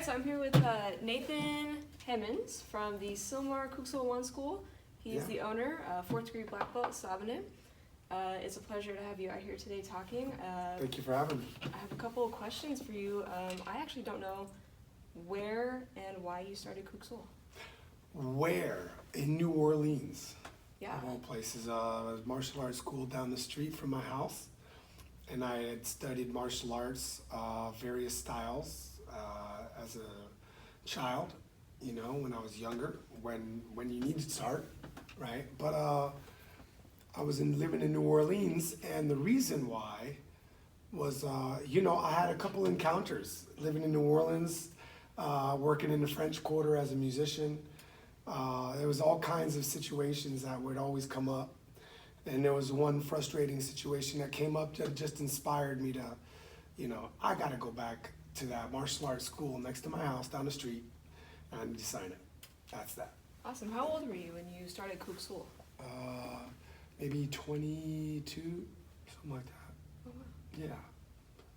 right, so I'm here with Nathan Hemmons from the Kuk Sool Won School. He's the owner, 4th degree black belt, Covina. It's a pleasure to have you out here today talking. Thank you for having me. I have a couple of questions for you. I actually don't know where and why you started Kuk Sool. Where? In New Orleans. Yeah. Of all places. A martial arts school down the street from my house. And I had studied martial arts, various styles, as a child, you know, when I was younger, when you need to start, right? But I was living in New Orleans, and the reason why was, I had a couple encounters living in New Orleans, working in the French Quarter as a musician. There was all kinds of situations that would always come up. And there was one frustrating situation that came up that just inspired me to, I got to go back to that martial arts school next to my house down the street, and I need to sign it. That's that. Awesome. How old were you when you started Kuk Sool? Maybe 22, something like that. Oh, wow. Yeah,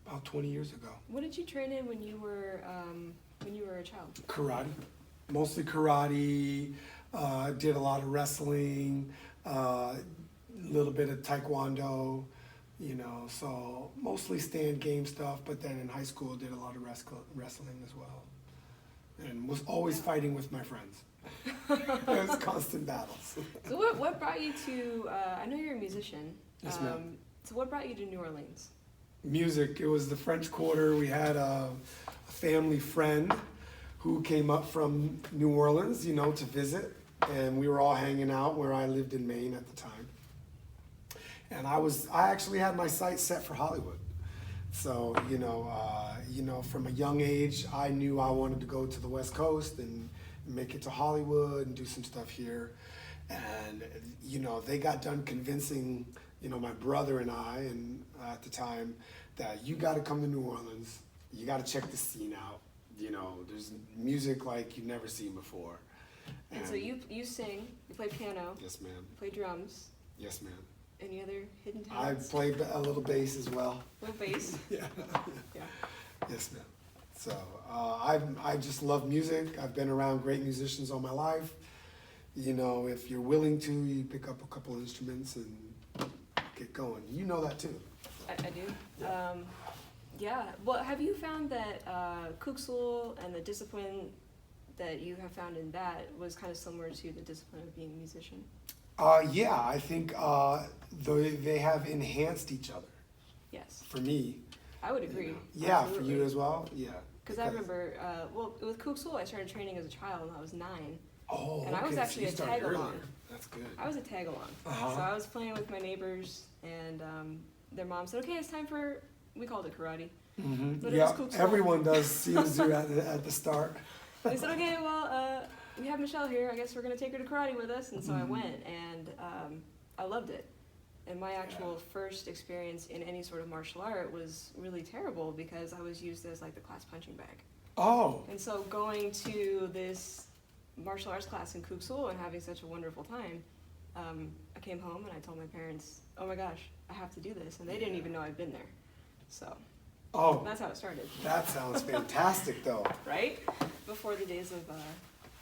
about 20 years ago. What did you train in when you were a child? Karate, mostly karate. Did a lot of wrestling. Little bit of taekwondo, so mostly stand game stuff, but then in high school did a lot of wrestling as well. And was always fighting with my friends. It was constant battles. So what brought you to, I know you're a musician. Yes, ma'am. So what brought you to New Orleans? Music. It was the French Quarter. We had a family friend who came up from New Orleans, to visit. And we were all hanging out where I lived in Maine at the time. And I actually had my sights set for Hollywood. So, from a young age, I knew I wanted to go to the West Coast and make it to Hollywood and do some stuff here. And, they got done convincing, my brother and I, and at the time, that you got to come to New Orleans. You got to check the scene out. There's music like you've never seen before. And so you sing, you play piano. Yes, ma'am. You play drums. Yes, ma'am. Any other hidden I talents? play a little bass as well. A little bass? Yeah. Yeah. Yes, ma'am. So I just love music. I've been around great musicians all my life. If you're willing to, you pick up a couple instruments and get going. You know that too. I do. Yeah. Well, have you found that Kuk Sool and the discipline that you have found in that was kind of similar to the discipline of being a musician? Yeah, I think they have enhanced each other. Yes. For me. I would agree. Yeah, Absolutely. for you as well? Yeah. Because I remember, with Kuk Sool, I started training as a child when I was 9. Oh, and I was actually so a tag along. That's good. I was a tag along. Uh-huh. So I was playing with my neighbors, and their mom said, "Okay, it's time for," we called it karate. Mm-hmm. But yeah, it was Kuk Sool. Everyone does seems to at the start. They said, "Okay, well, we have Michelle here. I guess we're gonna take her to karate with us." And so I went, and I loved it. And my actual first experience in any sort of martial art was really terrible because I was used as like the class punching bag. Oh. And so going to this martial arts class in Kuk Sool and having such a wonderful time, I came home and I told my parents, "Oh my gosh, I have to do this," and they didn't even know I'd been there. So. Oh. That's how it started. That sounds fantastic, though. Right? Before the days of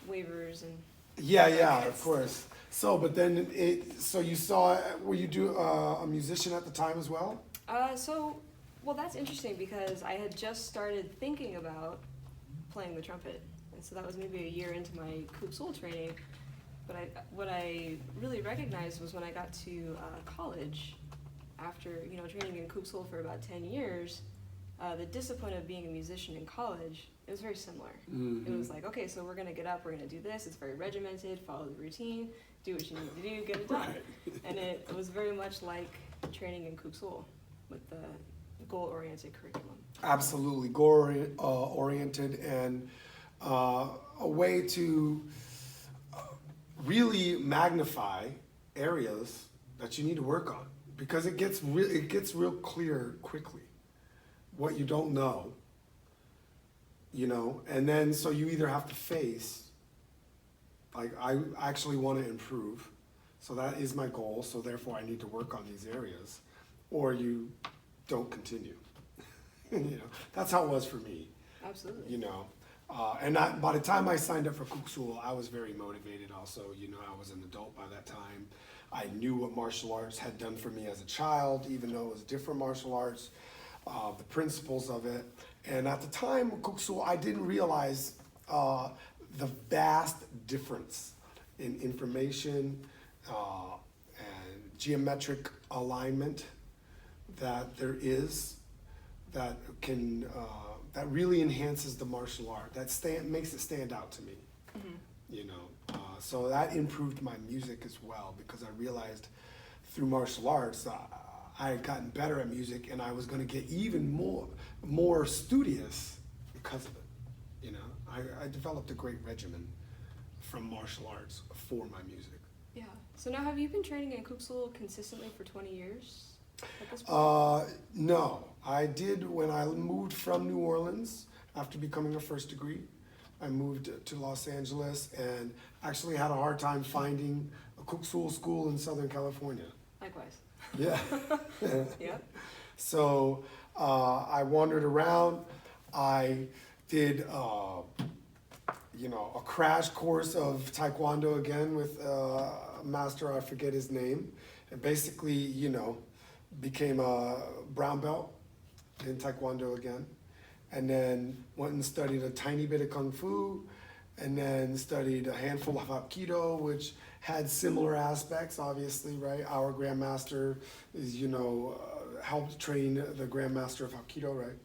waivers and. Yeah, of course. So, but then so you saw, were you a musician at the time as well? Well, that's interesting because I had just started thinking about playing the trumpet. And so that was maybe a year into my Kuk Sool training. But what I really recognized was when I got to college, after, training in Kuk Sool for about 10 years, the discipline of being a musician in college, it was very similar. Mm-hmm. It was like, okay, so we're going to get up, we're going to do this. It's very regimented, follow the routine, do what you need to do, get it done. Right. And it was very much like training in Kuk Sool with the goal-oriented curriculum. Absolutely, goal-oriented and a way to really magnify areas that you need to work on because it gets real clear quickly what you don't know, and then so you either have to face, like, I actually want to improve, so that is my goal, so therefore I need to work on these areas, or you don't continue. That's how it was for me. Absolutely. By the time I signed up for Kuk Sool, I was very motivated also. You know, I was an adult by that time. I knew what martial arts had done for me as a child, even though it was different martial arts, the principles of it. And at the time with Kuk Sool, I didn't realize the vast difference in information and geometric alignment that there is that can that really enhances the martial art. Makes it stand out to me. You know, so that improved my music as well, because I realized through martial arts I had gotten better at music, and I was going to get even more studious because of it. You know, I developed a great regimen from martial arts for my music. Yeah. So now, have you been training in Kuk Sool consistently for 20 years at this point? No, I did when I moved from New Orleans after becoming a first degree. I moved to Los Angeles and actually had a hard time finding a Kuk Sool school in Southern California. Likewise. Yeah. Yeah. So I wandered around. I did, you know, a crash course of Taekwondo again with a master, I forget his name, and basically, you know, became a brown belt in Taekwondo again. And then went and studied a tiny bit of Kung Fu, and then studied a handful of Hapkido, which had similar aspects, obviously, right? Our Grandmaster is, you know, helped train the Grandmaster of Hapkido, right?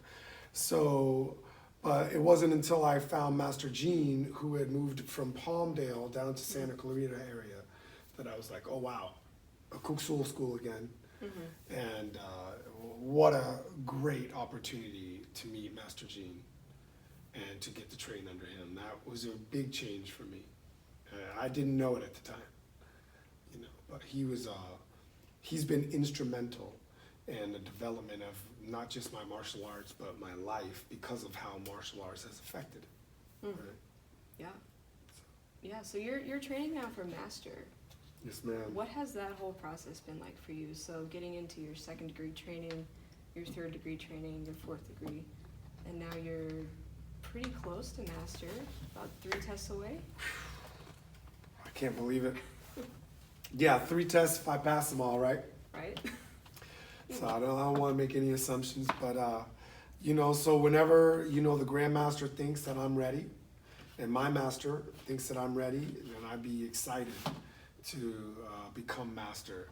So, but it wasn't until I found Master Gene, who had moved from Palmdale down to Santa Clarita area, that I was like, oh wow, a Kuk Sool school again. And what a great opportunity to meet Master Gene and to get to train under him. That was a big change for me. I didn't know it at the time, you know, but he's been instrumental in the development of not just my martial arts, but my life, because of how martial arts has affected it. Right? Yeah. Yeah, so you're training now for Master. Yes, ma'am. What has that whole process been like for you? So getting into your 2nd degree training, your 3rd degree training, your 4th degree, and now you're pretty close to Master, about 3 tests away? I can't believe it. Yeah, 3 tests if I pass them all, right? Right? So I don't want to make any assumptions, but you know, so whenever, you know, the Grandmaster thinks that I'm ready, and my master thinks that I'm ready, then I'd be excited to become Master.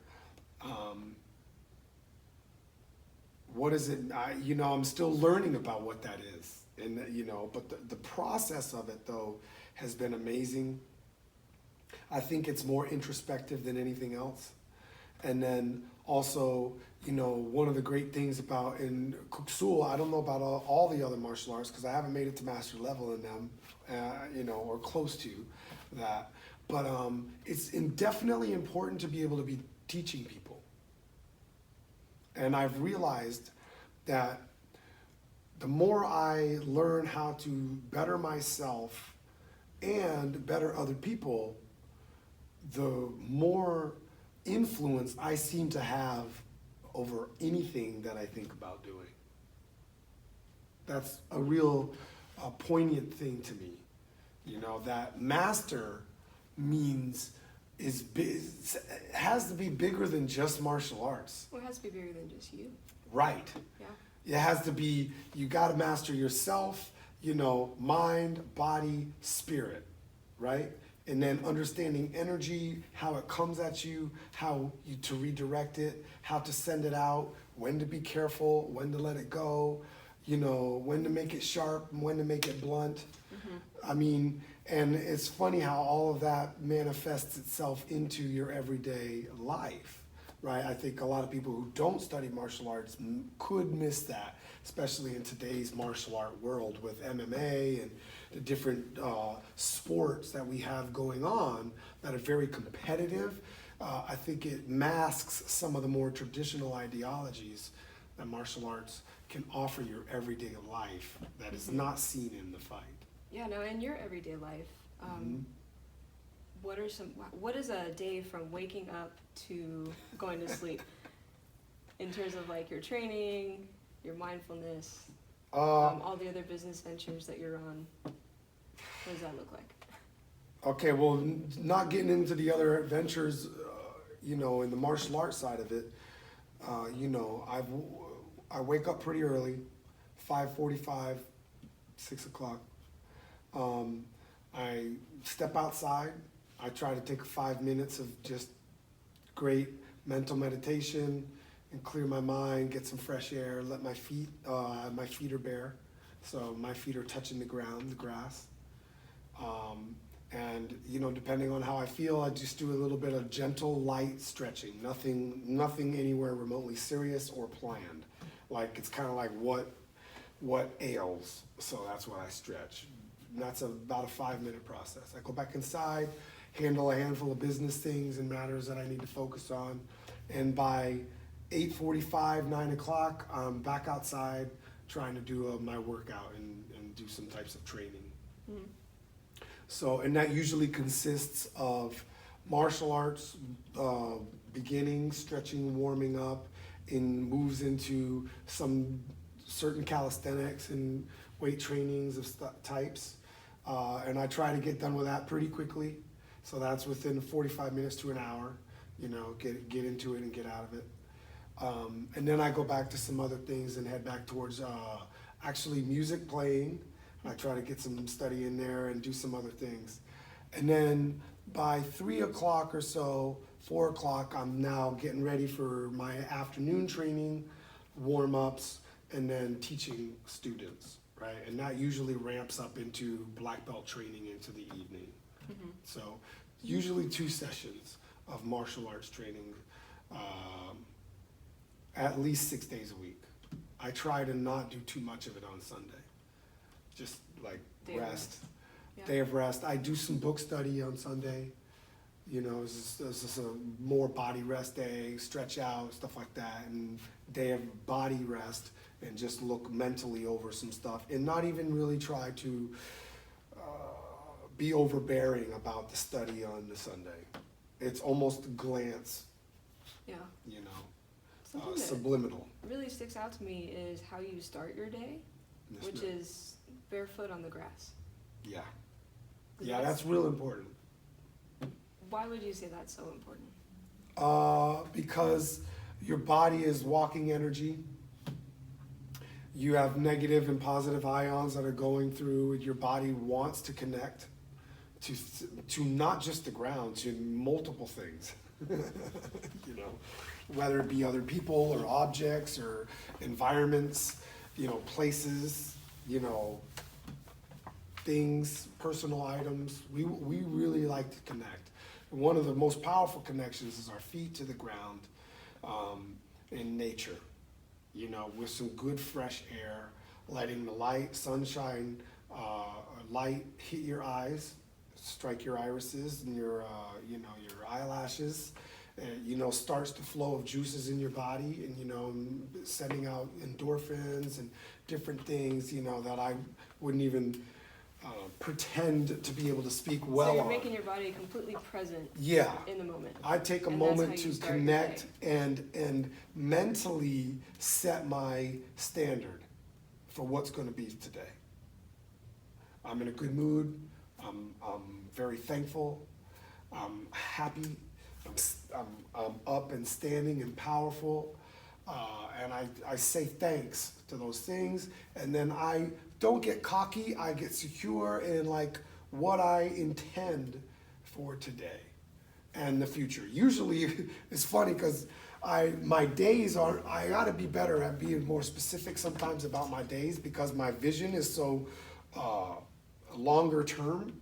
What is it? You know, I'm still learning about what that is, and you know, but the process of it though has been amazing. I think it's more introspective than anything else. And then also, you know, one of the great things about in Kuk Sool, I don't know about all the other martial arts because I haven't made it to master level in them, you know, or close to that. But it's definitely important to be able to be teaching people. And I've realized that the more I learn how to better myself and better other people, the more influence I seem to have over anything that I think about doing. That's a real poignant thing to me. You know, that master means has to be bigger than just martial arts. Well, it has to be bigger than just you. Right. Yeah. It has to be, you got to master yourself, you know, mind, body, spirit, right? And then understanding energy, how it comes at you, how you to redirect it, how to send it out, when to be careful, when to let it go, you know, when to make it sharp, when to make it blunt. I mean, and it's funny how all of that manifests itself into your everyday life, right? I think a lot of people who don't study martial arts could miss that, especially in today's martial art world with MMA and the different sports that we have going on that are very competitive. I think it masks some of the more traditional ideologies that martial arts can offer your everyday life that is not seen in the fight. Yeah, no, in your everyday life, what is a day from waking up to going to sleep in terms of like your training, your mindfulness, all the other business ventures that you're on? What does that look like? Okay, well, not getting into the other adventures, in the martial arts side of it, I wake up pretty early, 5:45, 6 o'clock. I step outside. I try to take 5 minutes of just great mental meditation and clear my mind, get some fresh air, let my feet are bare. So my feet are touching the ground, the grass. And depending on how I feel, I just do a little bit of gentle, light stretching. Nothing anywhere remotely serious or planned. Like it's kind of like what ails. So that's what I stretch. And that's about a 5-minute process. I go back inside, handle a handful of business things and matters that I need to focus on. And by 8:45, 9 o'clock, I'm back outside trying to do my workout and do some types of training. Mm-hmm. So, and that usually consists of martial arts, beginning, stretching, warming up, and moves into some certain calisthenics and weight trainings of types. And I try to get done with that pretty quickly. So that's within 45 minutes to an hour, get into it and get out of it. And then I go back to some other things and head back towards actually music playing. I try to get some study in there and do some other things. And then by 3 o'clock or so, 4 o'clock, I'm now getting ready for my afternoon training, warm-ups, and then teaching students, right? And that usually ramps up into black belt training into the evening. Mm-hmm. So usually 2 sessions of martial arts training, at least 6 days a week. I try to not do too much of it on Sunday. Just like rest, day of rest. I do some book study on Sunday. It's just a more body rest day, stretch out, stuff like that, and day of body rest, and just look mentally over some stuff, and not even really try to be overbearing about the study on the Sunday. It's almost a glance. Yeah. Subliminal. Really sticks out to me is how you start your day, which is barefoot on the grass. Yeah. Yeah, that's real important. Why would you say that's so important? Because your body is walking energy. You have negative and positive ions that are going through. Your body wants to connect to not just the ground, to multiple things. Whether it be other people or objects or environments, places, things, personal items. We really like to connect. One of the most powerful connections is our feet to the ground in nature, with some good fresh air, letting the light, sunshine, light hit your eyes, strike your irises and your eyelashes, and, starts the flow of juices in your body and, sending out endorphins and different things, that I wouldn't even pretend to be able to speak well on. So you're making your body completely present in the moment. I take a moment to connect and mentally set my standard for what's going to be today. I'm in a good mood. I'm very thankful. I'm happy. I'm up and standing and powerful. And I say thanks to those things. And then I don't get cocky. I get secure in like what I intend for today and the future. Usually it's funny because my days are, I gotta be better at being more specific sometimes about my days because my vision is so longer term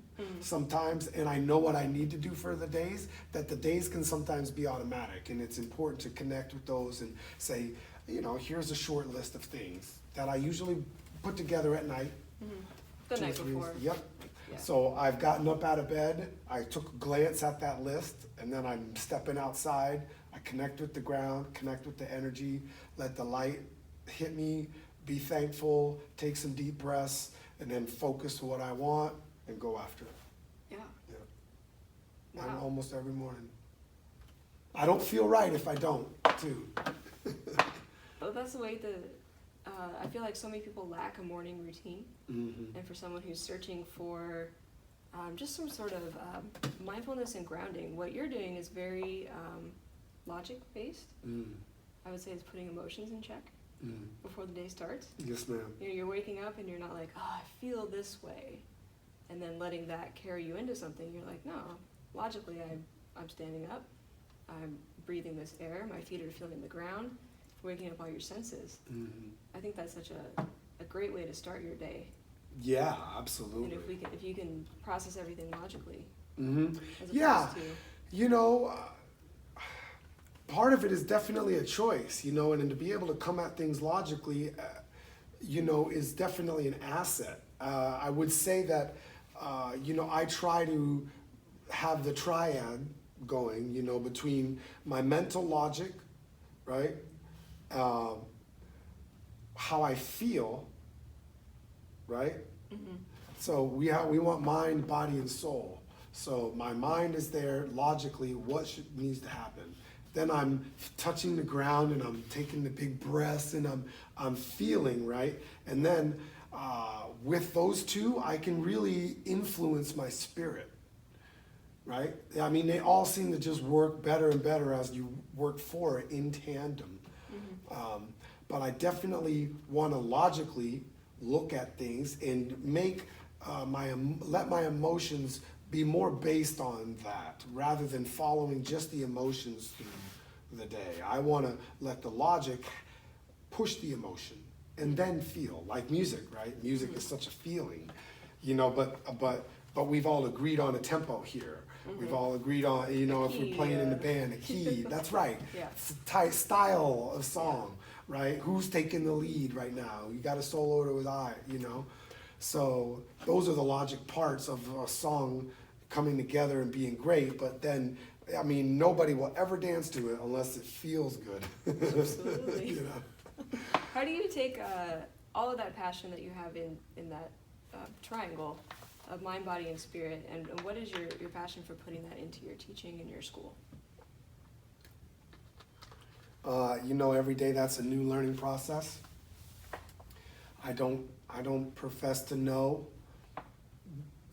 sometimes, and I know what I need to do for the days, that the days can sometimes be automatic, and it's important to connect with those and say, here's a short list of things that I usually put together at night. The night before. Yep. Yeah. So I've gotten up out of bed, I took a glance at that list, and then I'm stepping outside, I connect with the ground, connect with the energy, let the light hit me, be thankful, take some deep breaths, and then focus what I want and go after it. Yeah. Wow. And almost every morning. I don't feel right if I don't, too. But that's the way I feel like so many people lack a morning routine. And for someone who's searching for just some sort of mindfulness and grounding. What you're doing is very logic-based. I would say it's putting emotions in check before the day starts. Yes, ma'am. You're waking up and you're not like, oh, I feel this way, and then letting that carry you into something. You're like, no, logically, I'm standing up, I'm breathing this air, my feet are feeling the ground, waking up all your senses. I think that's such a great way to start your day. Yeah, absolutely. And if you can process everything logically. Yeah, To, you know, part of it is definitely a choice, you know, and to be able to come at things logically, you know, is definitely an asset. I would say that, you know, I try to have the triad going, you know, between my mental logic, right? How I feel, right? So we want mind, body, and soul. So my mind is there logically, what needs to happen. Then I'm touching the ground and I'm taking the big breaths and I'm feeling, right? And then with those two, I can really influence my spirit, right? I mean, they all seem to just work better and better as you work for it in tandem. But I definitely want to logically look at things and make let my emotions be more based on that rather than following just the emotions through the day. I want to let the logic push the emotion and then feel, like music, right? Music is such a feeling, you know, but we've all agreed on a tempo here. We've all agreed on, you know, if we're playing in the band, a key, that's right. Yeah. Style of song, right? Who's taking the lead right now? You got a solo to his eye, you know? So those are the logic parts of a song coming together and being great, but then, I mean, nobody will ever dance to it unless it feels good. Absolutely. You know? How do you take all of that passion that you have in that triangle of mind, body, and spirit, and what is your passion for putting that into your teaching in your school? You know, every day that's a new learning process. I don't profess to know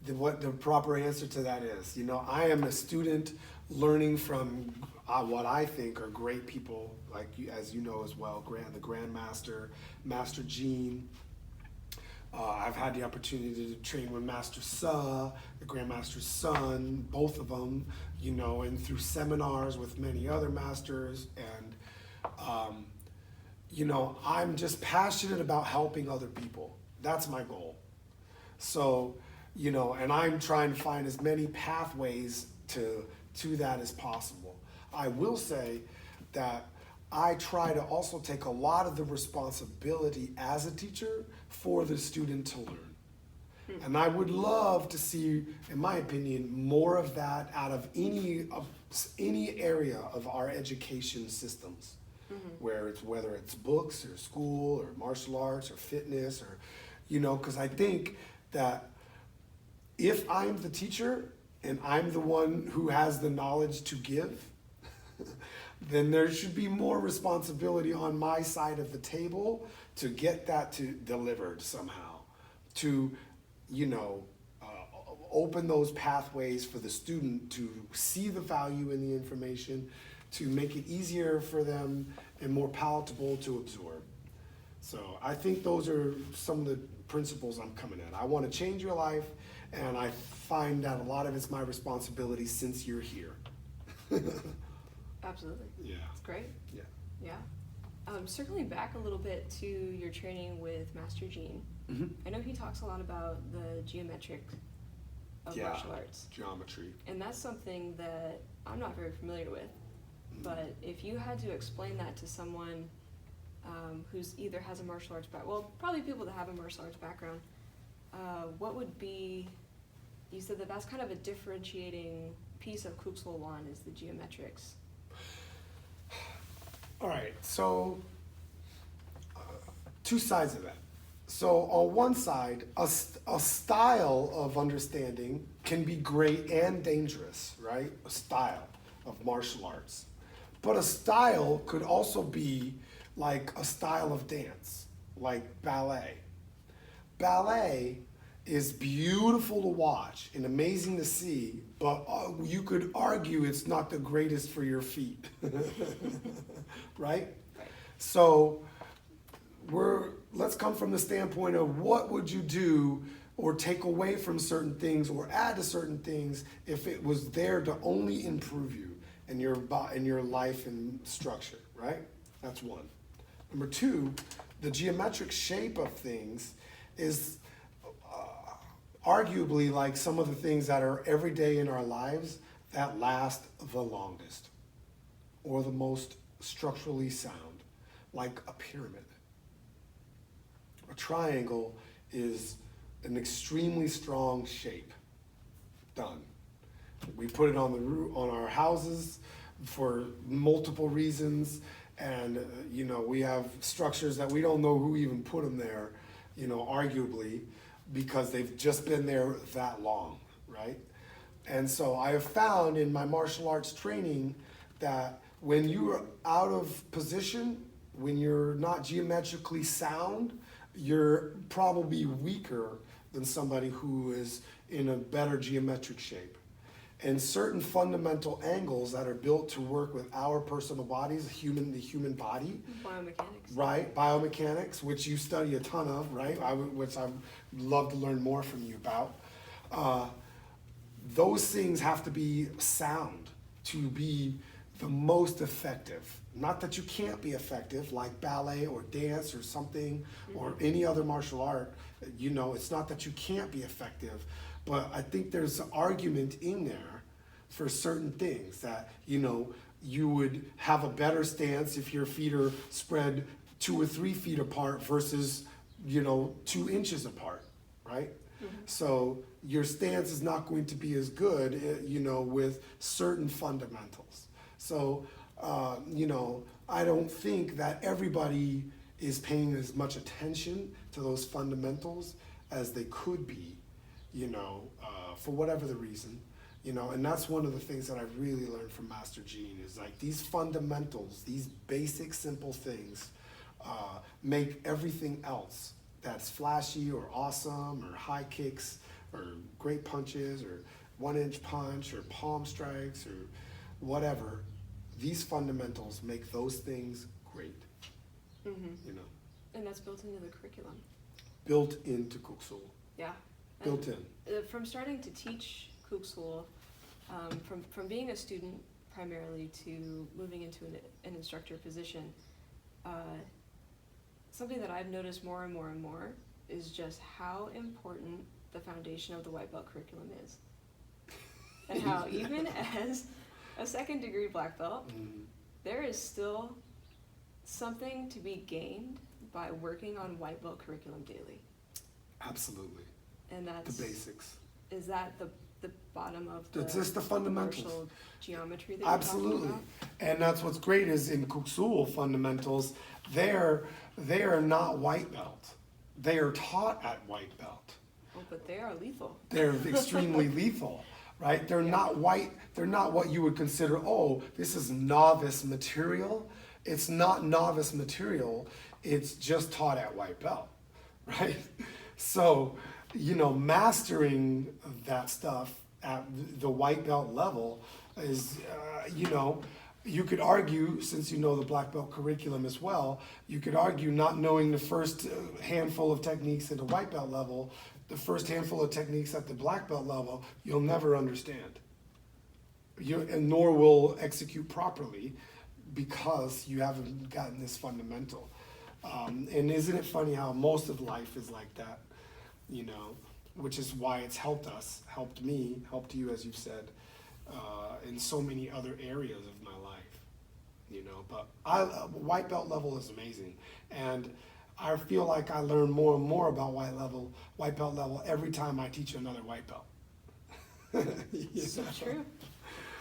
what the proper answer to that is. You know, I am a student learning from what I think are great people, like you, as you know as well, the Grandmaster, Master Gene. I've had the opportunity to train with Master Sa, the Grandmaster's son, both of them, you know, and through seminars with many other masters. And, you know, I'm just passionate about helping other people. That's my goal. So, you know, and I'm trying to find as many pathways to that as possible. I will say that I try to also take a lot of the responsibility as a teacher for the student to learn. And I would love to see, in my opinion, more of that out of any area of our education systems, whether it's books or school or martial arts or fitness or, you know, because I think that if I'm the teacher and I'm the one who has the knowledge to give, then there should be more responsibility on my side of the table to get that delivered somehow, to, you know, open those pathways for the student to see the value in the information, to make it easier for them and more palatable to absorb. So I think those are some of the principles I'm coming at. I want to change your life, and I find that a lot of it's my responsibility since you're here. Absolutely. Yeah. It's great. Yeah. Yeah. Circling back a little bit to your training with Master Gene, I know he talks a lot about the geometric of martial arts. Geometry. And that's something that I'm not very familiar with. But if you had to explain that to someone who's either has a martial arts background, well, probably people that have a martial arts background, what would be, you said that that's kind of a differentiating piece of Kuk Sool Won is the geometrics. All right, so two sides of that. So on one side, a style of understanding can be great and dangerous, right? A style of martial arts. But a style could also be like a style of dance, like ballet. Ballet is beautiful to watch and amazing to see, but you could argue it's not the greatest for your feet. Right? So let's come from the standpoint of what would you do or take away from certain things or add to certain things if it was there to only improve you and your life and structure, right? That's one. Number two, the geometric shape of things is arguably like some of the things that are every day in our lives that last the longest or the most structurally sound, like a pyramid. A triangle is an extremely strong shape. Done. We put it on the roof, on our houses for multiple reasons, and we have structures that we don't know who even put them there, arguably, because they've just been there that long, right? And so I have found in my martial arts training that when you're out of position, when you're not geometrically sound, you're probably weaker than somebody who is in a better geometric shape. And certain fundamental angles that are built to work with our personal bodies, the human body. Biomechanics. Right, biomechanics, which you study a ton of, right? Which I'd love to learn more from you about. Those things have to be sound to be the most effective. Not that you can't be effective, like ballet or dance or something, or any other martial art. It's not that you can't be effective, but I think there's an argument in there for certain things that, you would have a better stance if your feet are spread 2 or 3 feet apart versus, 2 inches apart, right? So your stance is not going to be as good, with certain fundamentals. So, I don't think that everybody is paying as much attention to those fundamentals as they could be, for whatever the reason. And that's one of the things that I've really learned from Master Gene is like these fundamentals, these basic, simple things make everything else that's flashy or awesome or high kicks or great punches or 1-inch punch or palm strikes or whatever. These fundamentals make those things great. And that's built into the curriculum. Built into Kuk Sool. Yeah. Built in. From starting to teach Kuk Sool, from being a student primarily to moving into an instructor position, something that I've noticed more and more and more is just how important the foundation of the white belt curriculum is. And how even as a second-degree black belt, there is still something to be gained by working on white belt curriculum daily. Absolutely. And that's the basics. Is that the bottom of the It's just the fundamentals. martial geometry that Absolutely. you're talking about? And that's what's great is in Kuk Sool fundamentals, they are not white belt. They are taught at white belt. Oh, but they are lethal. They're extremely lethal, right? They're not white, they're not what you would consider, oh, this is novice material. It's not novice material, it's just taught at white belt, right? So, mastering that stuff at the white belt level is, you could argue, since you know the black belt curriculum as well, you could argue not knowing the first handful of techniques at the white belt level, the first handful of techniques at the black belt level, you'll never understand. And nor will execute properly because you haven't gotten this fundamental. And isn't it funny how most of life is like that, which is why it's helped us, helped me, helped you, as you've said, in so many other areas of my life, but white belt level is amazing. And I feel like I learn more and more about white belt level every time I teach another white belt. So true.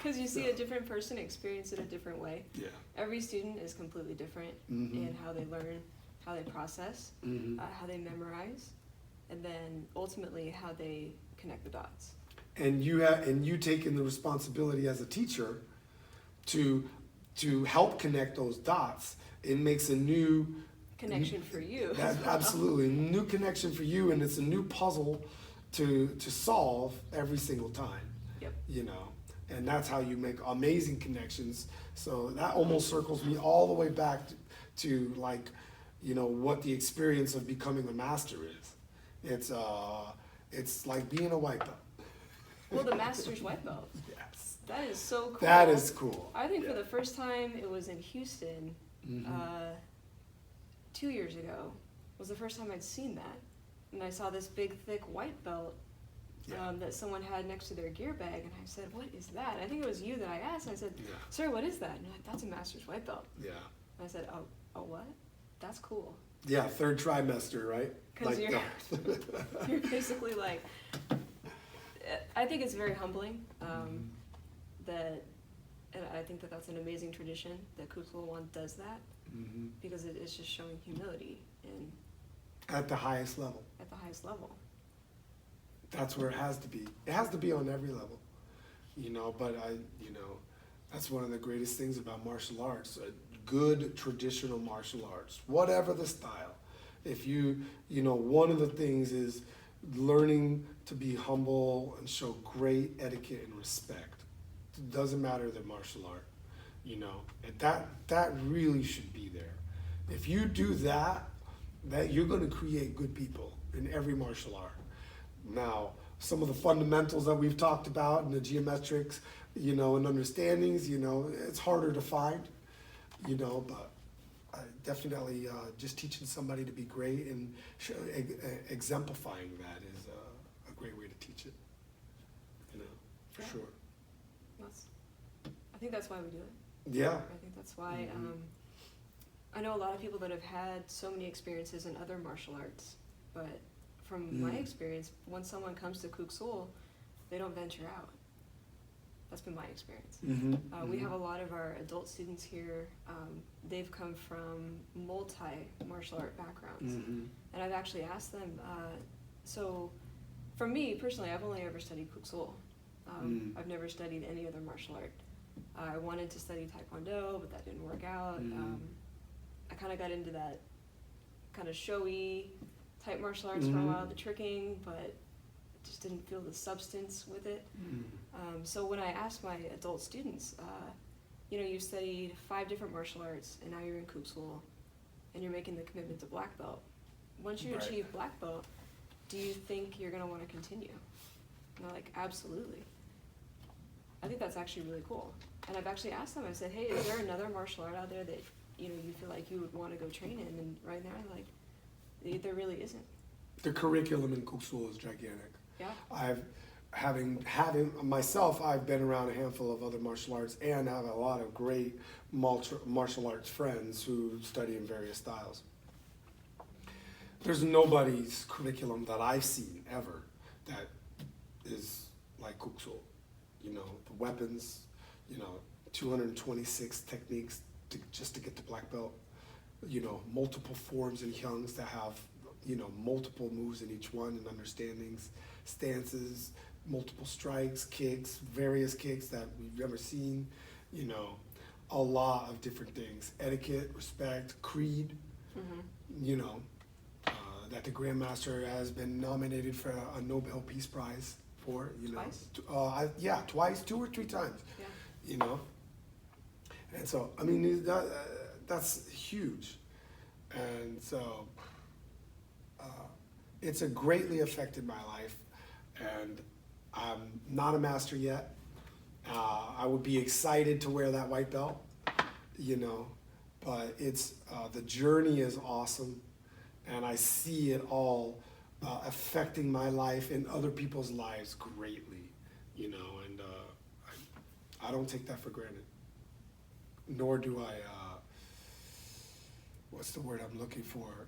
Because you see a different person experience it a different way. Yeah. Every student is completely different in how they learn, how they process, how they memorize, and then ultimately how they connect the dots. And you taking the responsibility as a teacher to help connect those dots. It makes a new connection for you. Absolutely, new connection for you, and it's a new puzzle to solve every single time. Yep. You know, and that's how you make amazing connections. So that almost circles me all the way back to like, you know, what the experience of becoming a master is. It's like being a white belt. Well, the master's white belt. Yes. That is so cool. That is cool. I think Yeah. for the first time, it was in Houston, 2 years ago, was the first time I'd seen that. And I saw this big, thick white belt that someone had next to their gear bag, and I said, what is that? And I think it was you that I asked, and I said, sir, what is that? And you're like, that's a master's white belt. Yeah. And I said, oh, what? That's cool. Yeah, third trimester, right? Because you're basically like, I think it's very humbling that, and I think that that's an amazing tradition that Kuk Sool Won does that, because it is just showing humility and at the highest level. at the highest level. That's where it has to be. It has to be on every level, you know. But that's one of the greatest things about martial arts. Good traditional martial arts, whatever the style. If one of the things is learning to be humble and show great etiquette and respect. It doesn't matter the martial art, you know. And that really should be there. If you do that you're going to create good people in every martial art. Now, some of the fundamentals that we've talked about and the geometrics, you know, and understandings, you know, it's harder to find, you know, but definitely just teaching somebody to be great and exemplifying that is a great way to teach it, you know, for sure. I think that's why we do it. Yeah. I think that's why, I know a lot of people that have had so many experiences in other martial arts, but from my experience, when someone comes to Kuk Sool, they don't venture out. That's been my experience. We have a lot of our adult students here. They've come from multi-martial art backgrounds. And I've actually asked them, so for me personally, I've only ever studied Kuk Sool. I've never studied any other martial art. I wanted to study Taekwondo, but that didn't work out. I kind of got into that kind of showy type martial arts for a while, the tricking, but just didn't feel the substance with it. So when I asked my adult students, you studied 5 different martial arts, and now you're in Kuk Sool, and you're making the commitment to black belt. Once you achieve black belt, do you think you're going to want to continue? And they're like, absolutely. I think that's actually really cool. And I've actually asked them, I said, hey, is there another martial art out there that you feel like you would want to go train in? And right now, like, there really isn't. The curriculum in Kuk Sool is gigantic. Yeah. Having myself, I've been around a handful of other martial arts and have a lot of great martial arts friends who study in various styles. There's nobody's curriculum that I've seen ever that is like Kuk Sool. You know, the weapons, 226 techniques just to get to black belt. Multiple forms and hyungs that have, multiple moves in each one and understandings, stances, multiple strikes, kicks, various kicks that we've never seen, a lot of different things. Etiquette, respect, creed, that the Grandmaster has been nominated for a Nobel Peace Prize for, Twice? Twice, 2 or 3 times, Yeah. And so, that's huge. And so, it's greatly affected my life, and I'm not a master yet. I would be excited to wear that white belt, but it's, the journey is awesome, and I see it all affecting my life and other people's lives greatly, and I don't take that for granted. Nor do I, what's the word I'm looking for?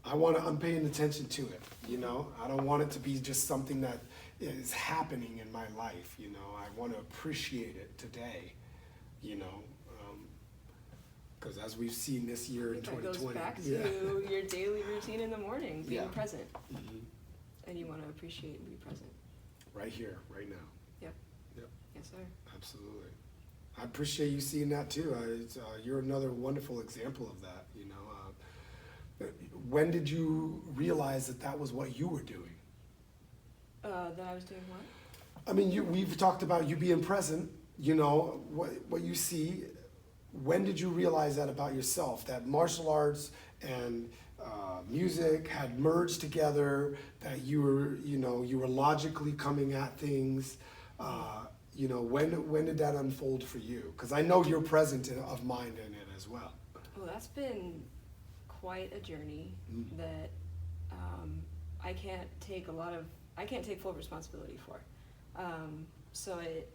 I'm paying attention to it, I don't want it to be just something that is happening in my life, I want to appreciate it today, because as we've seen this year in 2020. That goes back to your daily routine in the morning, being present. And you want to appreciate and be present. Right here, right now. Yep. Yep. Yes, sir. Absolutely. I appreciate you seeing that too. You're another wonderful example of that. When did you realize that was what you were doing? That I was doing what? I mean, we've talked about you being present, what you see. When did you realize that about yourself, that martial arts and music had merged together, that you were logically coming at things? When did that unfold for you? Because I know you're present of mind in it as well. Well, that's been quite a journey that I can't take full responsibility for. So it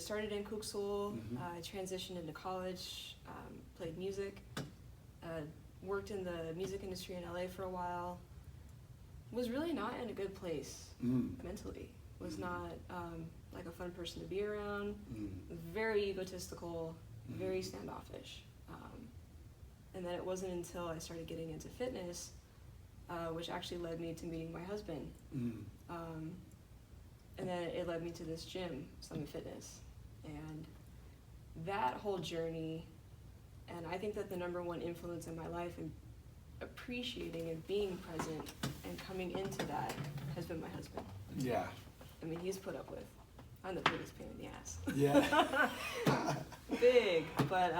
started in Kuk Sool. I transitioned into college, played music, worked in the music industry in LA for a while. Was really not in a good place mentally. Was not like a fun person to be around. Very egotistical, very standoffish. And then it wasn't until I started getting into fitness, which actually led me to meeting my husband. And then it led me to this gym, Summit Fitness. And that whole journey, and I think that the number one influence in my life and appreciating and being present and coming into that has been my husband. Yeah. I mean, he's put up with, I'm the biggest pain in the ass. Yeah. Big, but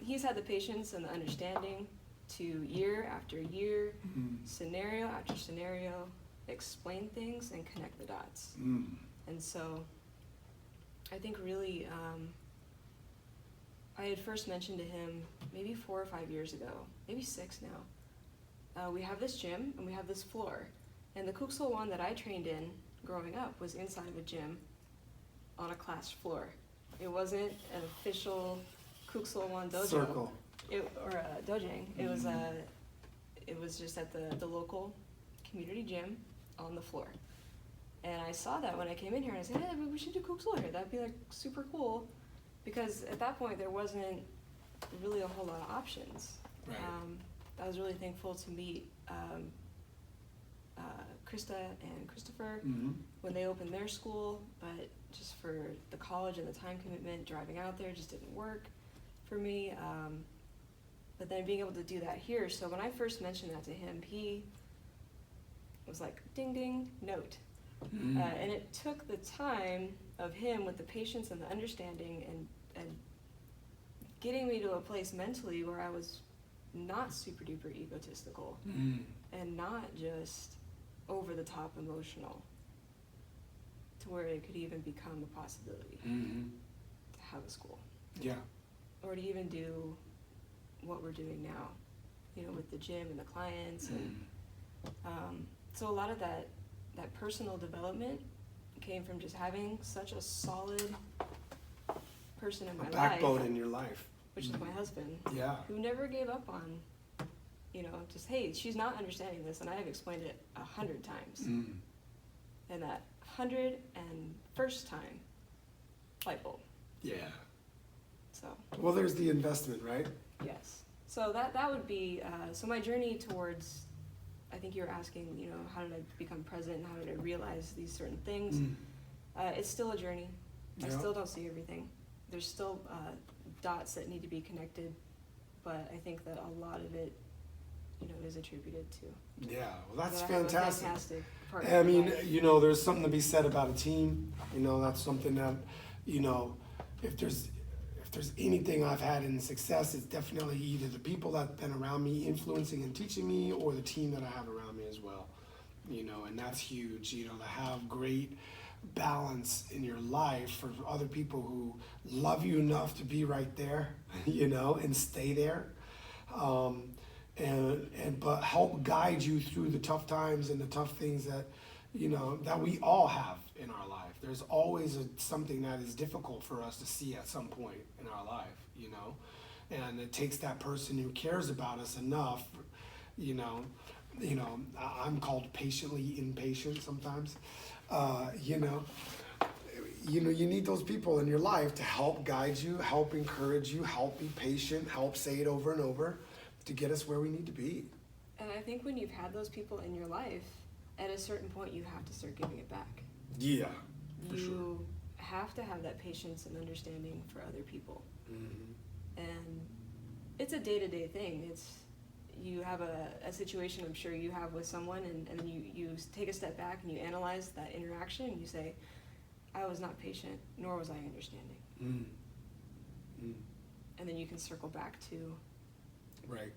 he's had the patience and the understanding to year after year, scenario after scenario, explain things and connect the dots. And so I think really I had first mentioned to him maybe 4 or 5 years ago, maybe 6 now. We have this gym and we have this floor, and the Kuk Sool Won that I trained in growing up was inside of a gym on a class floor. It wasn't an official Kuk Sool Won dojo Circle. or a dojang. It was just at the local community gym on the floor. And I saw that when I came in here, and I said, hey, we should do Kuk Sool here. That'd be like super cool, because at that point there wasn't really a whole lot of options. Right. I was really thankful to meet Krista and Christopher when they opened their school, but just for the college and the time commitment, driving out there just didn't work for me. But then being able to do that here, so when I first mentioned that to him, he was like, ding ding, note. And it took the time of him with the patience and the understanding and getting me to a place mentally where I was not super duper egotistical and not just over the top emotional, to where it could even become a possibility to have a school. Yeah. Or to even do what we're doing now, with the gym and the clients. And so a lot of that personal development came from just having such a solid person in my life. Backbone in your life. Which is my husband. Yeah. Who never gave up on, just, hey, she's not understanding this, and I have explained it 100 times. And that 101st time, light bulb. Yeah. So. Well, there's the investment, right? Yes. So that would be, so my journey towards, I think you were asking, how did I become present and how did I realize these certain things? It's still a journey. I still don't see everything. There's still dots that need to be connected, but I think that a lot of it, is attributed to. Yeah, well, that's I have a fantastic. fantastic partner I in mean, life. there's something to be said about a team. That's something that, if there's anything I've had in success, it's definitely either the people that have been around me influencing and teaching me, or the team that I have around me as well. And that's huge, to have great balance in your life for other people who love you enough to be right there, and stay there. But help guide you through the tough times and the tough things that, that we all have in our life. There's always something that is difficult for us to see at some point in our life, and it takes that person who cares about us enough, I'm called patiently impatient sometimes, you need those people in your life to help guide you, help encourage you, help be patient, help say it over and over to get us where we need to be. And I think when you've had those people in your life, at a certain point you have to start giving it back. Yeah, for sure. You have to have that patience and understanding for other people. And it's a day-to-day thing. It's, you have a situation I'm sure you have with someone, and then you take a step back and you analyze that interaction and you say, I was not patient, nor was I understanding. And then you can circle back to right.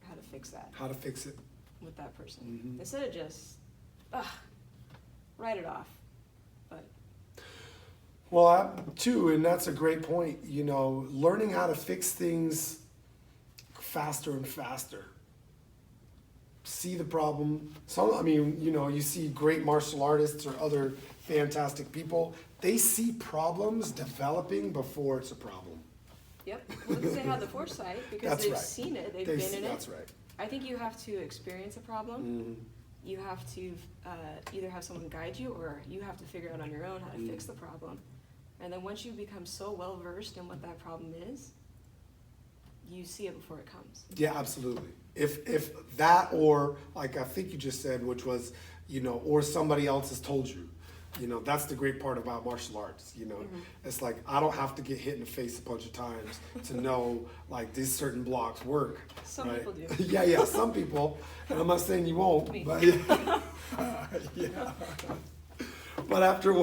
how to fix that. How to fix it. With that person. Instead of just, write it off. But Well, too, and that's a great point, you know, learning how to fix things faster and faster. See the problem. You see great martial artists or other fantastic people, they see problems developing before it's a problem. yep, well, because they have the foresight, because That's they've right. seen it, they've been in it. That's right. I think you have to experience a problem. You have to either have someone guide you, or you have to figure out on your own how to fix the problem. And then once you become so well versed in what that problem is, you see it before it comes. Yeah, absolutely. If that, or like I think you just said, which was, you know, or somebody else has told you, you know, that's the great part about martial arts, you know. It's like, I don't have to get hit in the face a bunch of times to know, like, these certain blocks work. Some right? people do. Yeah, some people, and I'm not saying you won't, Me. but yeah. But after,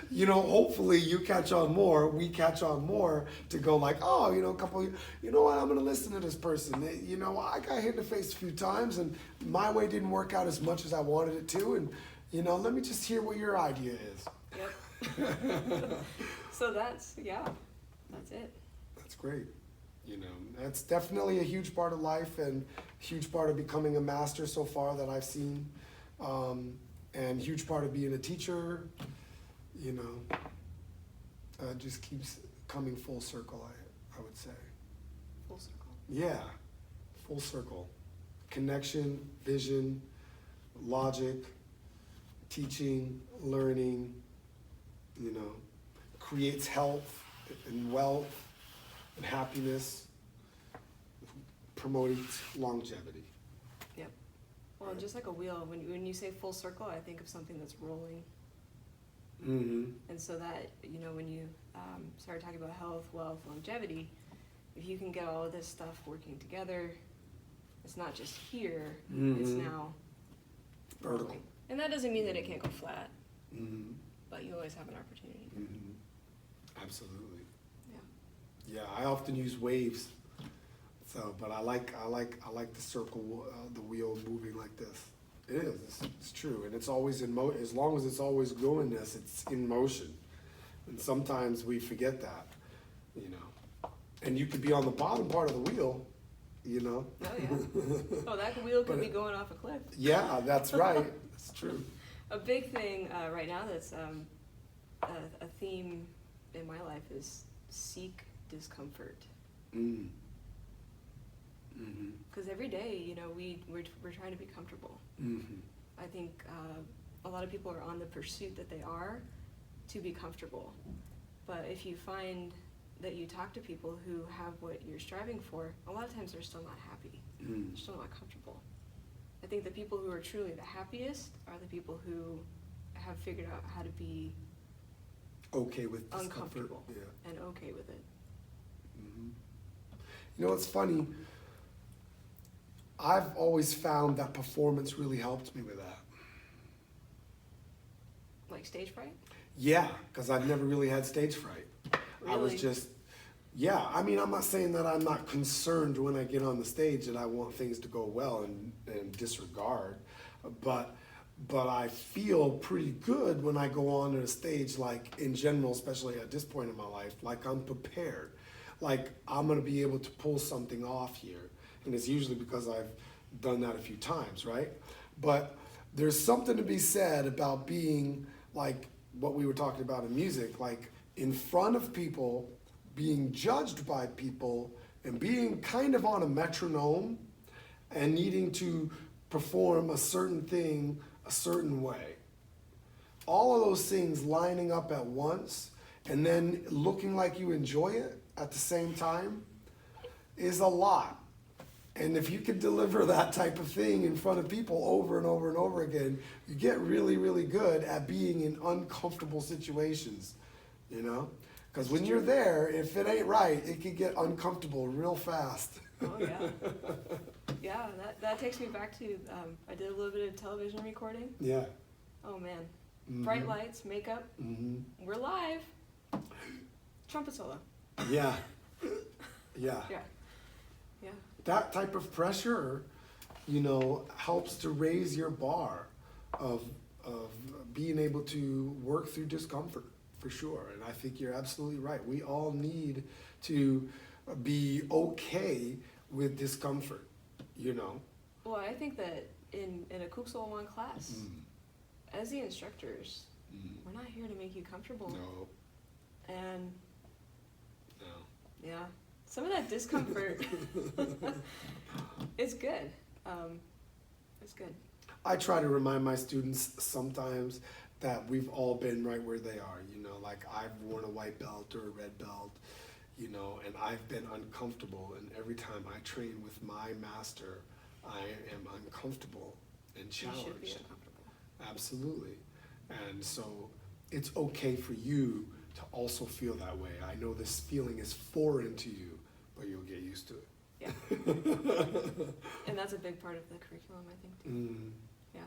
you know, hopefully you catch on more, we catch on more to go like, oh, you know, you know what, I'm going to listen to this person. You know, I got hit in the face a few times and my way didn't work out as much as I wanted it to. And, you know, let me just hear what your idea is. Yep. So that's it. That's great. You know, that's definitely a huge part of life and a huge part of becoming a master so far that I've seen. And huge part of being a teacher, you know, just keeps coming full circle, I would say. Full circle. Yeah, full circle. Connection, vision, logic, teaching, learning, you know, creates health and wealth and happiness, promotes longevity. Yep. Well, just like a wheel, when you say full circle, I think of something that's rolling. And so that, you know, when you start talking about health, wealth, longevity, if you can get all of this stuff working together, it's not just here, it's now Vertical. rolling. And that doesn't mean that it can't go flat, but you always have an opportunity. Absolutely. Yeah. Yeah, I often use waves. So, but I like the circle, the wheel moving like this. It is. It's true, and it's always in motion. As long as it's always going this, it's in motion. And sometimes we forget that, you know. And you could be on the bottom part of the wheel, you know. Oh yeah. Oh, that wheel could be going off a cliff. Yeah, that's right. That's true. A big thing right now that's a theme in my life is seek discomfort. Because every day, you know, we're trying to be comfortable. I think a lot of people are on the pursuit that they are to be comfortable. But if you find that you talk to people who have what you're striving for, a lot of times they're still not happy. They're still not comfortable. I think the people who are truly the happiest are the people who have figured out how to be Okay with discomfort. uncomfortable Yeah. and okay with it. You know, it's funny. I've always found that performance really helped me with that. Like stage fright? Yeah, because I've never really had stage fright. Really? I was just, yeah, I mean, I'm not saying that I'm not concerned when I get on the stage that I want things to go well and disregard, but I feel pretty good when I go on to a stage, like in general, especially at this point in my life, like I'm prepared. Like I'm gonna be able to pull something off here. And it's usually because I've done that a few times, right? But there's something to be said about being like what we were talking about in music, like in front of people, being judged by people, and being kind of on a metronome and needing to perform a certain thing a certain way. All of those things lining up at once and then looking like you enjoy it at the same time is a lot. And if you can deliver that type of thing in front of people over and over and over again, you get really, really good at being in uncomfortable situations, you know? Because when you're there, if it ain't right, it can get uncomfortable real fast. Oh yeah. Yeah, that takes me back to, I did a little bit of television recording. Yeah. Oh man, Mhm. bright lights, makeup, we're live. Trumpet solo. Yeah. Yeah. Yeah, yeah. That type of pressure, helps to raise your bar of being able to work through discomfort, for sure. And I think you're absolutely right. We all need to be okay with discomfort, Well, I think that in a Kuk Sool Won class, as the instructors, we're not here to make you comfortable. No. And No. yeah, some of that discomfort is good. It's good. I try to remind my students sometimes that we've all been right where they are, like I've worn a white belt or a red belt, and I've been uncomfortable, and every time I train with my master, I am uncomfortable and challenged. You should be uncomfortable. Absolutely. And so it's okay for you to also feel that way. I know this feeling is foreign to you, but you'll get used to it. Yeah. And that's a big part of the curriculum, I think, too. Mm-hmm. Yeah.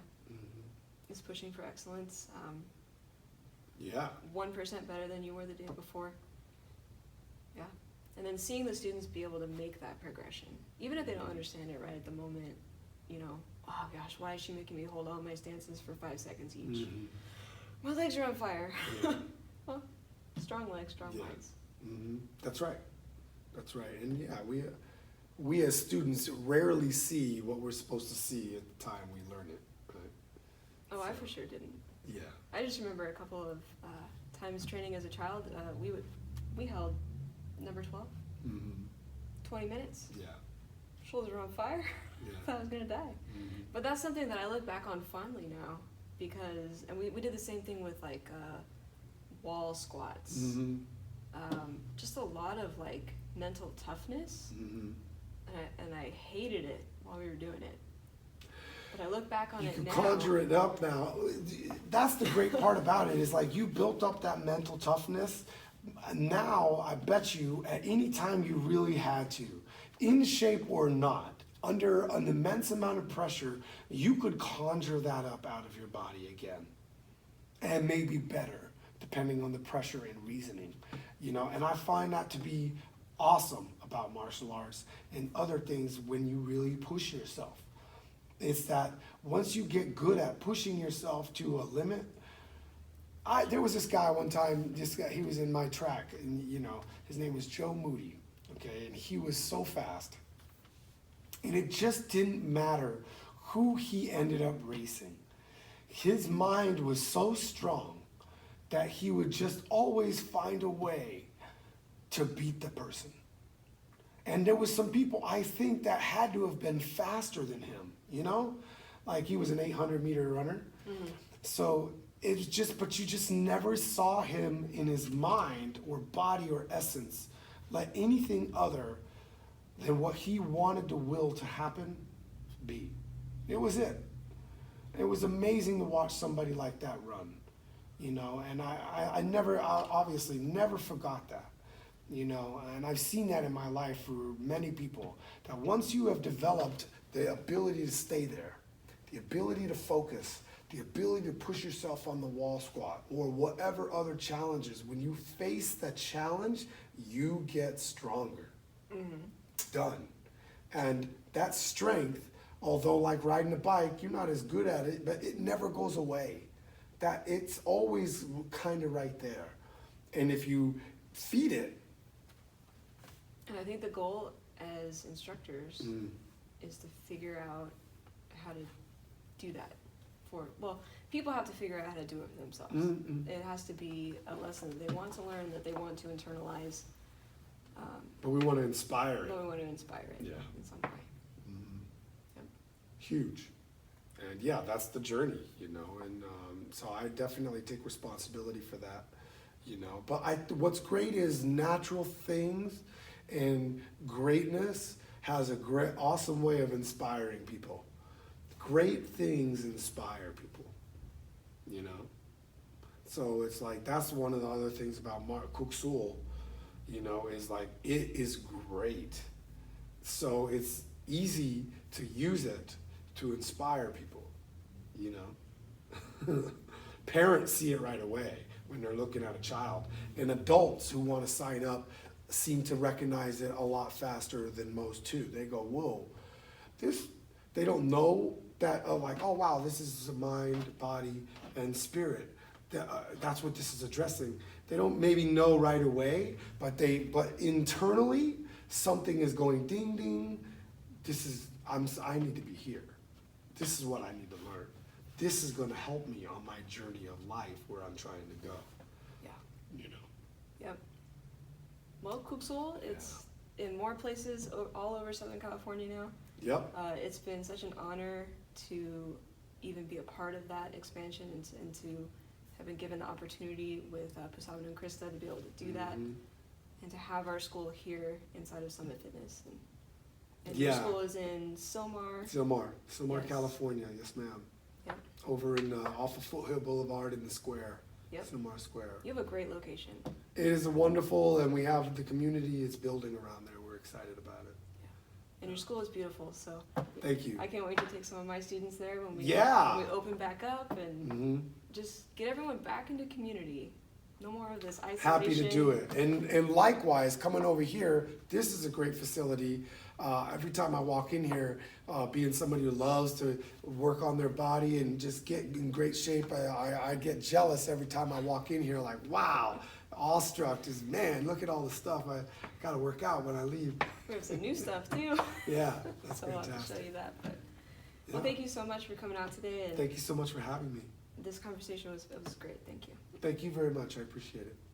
Is pushing for excellence. Yeah. 1% better than you were the day before. Yeah. And then seeing the students be able to make that progression, even if they don't understand it right at the moment, oh gosh, why is she making me hold all my stances for 5 seconds each? Mm-hmm. My legs are on fire. Yeah. Well, strong legs, strong Yeah. minds. Mm-hmm. That's right. That's right. And yeah, we as students rarely see what we're supposed to see at the time we learn it. Right? Oh, I So, for sure didn't. Yeah. I just remember a couple of times training as a child, we held number 12, Mm-hmm. 20 minutes. Yeah. Shoulders were on fire. Yeah. Thought I was gonna die. Mm-hmm. But that's something that I look back on fondly now because, and we did the same thing with like wall squats. Mm-hmm. Just a lot of like mental toughness, Mm-hmm. and I hated it while we were doing it. But I look back on You it can now. conjure it up now. That's the great part about it, is like you built up that mental toughness. Now, I bet you, at any time you really had to, in shape or not, under an immense amount of pressure, you could conjure that up out of your body again. And maybe better, depending on the pressure and reasoning. And I find that to be awesome about martial arts and other things when you really push yourself. It's that once you get good at pushing yourself to a limit, there was this guy one time, he was in my track, and his name was Joe Moody, okay, and he was so fast. And it just didn't matter who he ended up racing. His mind was so strong that he would just always find a way to beat the person. And there was some people, I think, that had to have been faster than him, like he was an 800-meter runner. Mm-hmm. So it's just, but you just never saw him in his mind or body or essence let anything other than what he wanted the will to happen be. It was it. It was amazing to watch somebody like that run, and I obviously never forgot that, and I've seen that in my life for many people, that once you have developed the ability to stay there, the ability to focus, the ability to push yourself on the wall squat or whatever other challenges, when you face that challenge, you get stronger. Mm-hmm. Done. And that strength, although like riding a bike, you're not as good at it, but it never goes away. That it's always kind of right there. And if you feed it. And I think the goal as instructors is to figure out how to do that. People have to figure out how to do it for themselves. Mm-hmm. It has to be a lesson that they want to learn, that they want to internalize. But we want to inspire it. But we want to inspire it Yeah. in some way. Mm-hmm. Yep. Huge. And yeah, that's the journey, and so I definitely take responsibility for that, But what's great is natural things and greatness has a great, awesome way of inspiring people. Great things inspire people, So it's like, that's one of the other things about Kuk Sool, is like, it is great. So it's easy to use it to inspire people, you know. Parents see it right away when they're looking at a child, and adults who want to sign up seem to recognize it a lot faster than most too. They go, whoa, they don't know that, like, oh wow, this is mind, body, and spirit. That's what this is addressing. They don't maybe know right away, but internally something is going ding ding. I need to be here. This is what I need to learn. This is going to help me on my journey of life where I'm trying to go. Yeah. You know. Yep. Well, Kuk Sool, it's in more places all over Southern California now. Yep. It's been such an honor to even be a part of that expansion and to have been given the opportunity with Poseidon and Krista to be able to do that, and to have our school here inside of Summit Fitness. And your school is in Sylmar. Sylmar, Yes. California. Yes, ma'am. Yep. Over in off of Foothill Boulevard in the square. Yep. Sylmar Square. You have a great location. It is wonderful, and we have the community is building around there. We're excited about it. And your school is beautiful, so Thank you. I can't wait to take some of my students there when we open back up and just get everyone back into community. No more of this isolation. Happy to do it. And likewise, coming over here, this is a great facility. Every time I walk in here, being somebody who loves to work on their body and just get in great shape, I get jealous every time I walk in here, like, wow, awestruck, just, man, look at all the stuff I got to work out when I leave. We have some new stuff too. Yeah, that's so I'll have to fantastic. show you that. But, well, thank you so much for coming out today. And thank you so much for having me. this conversation was great. Thank you. Thank you very much. I appreciate it.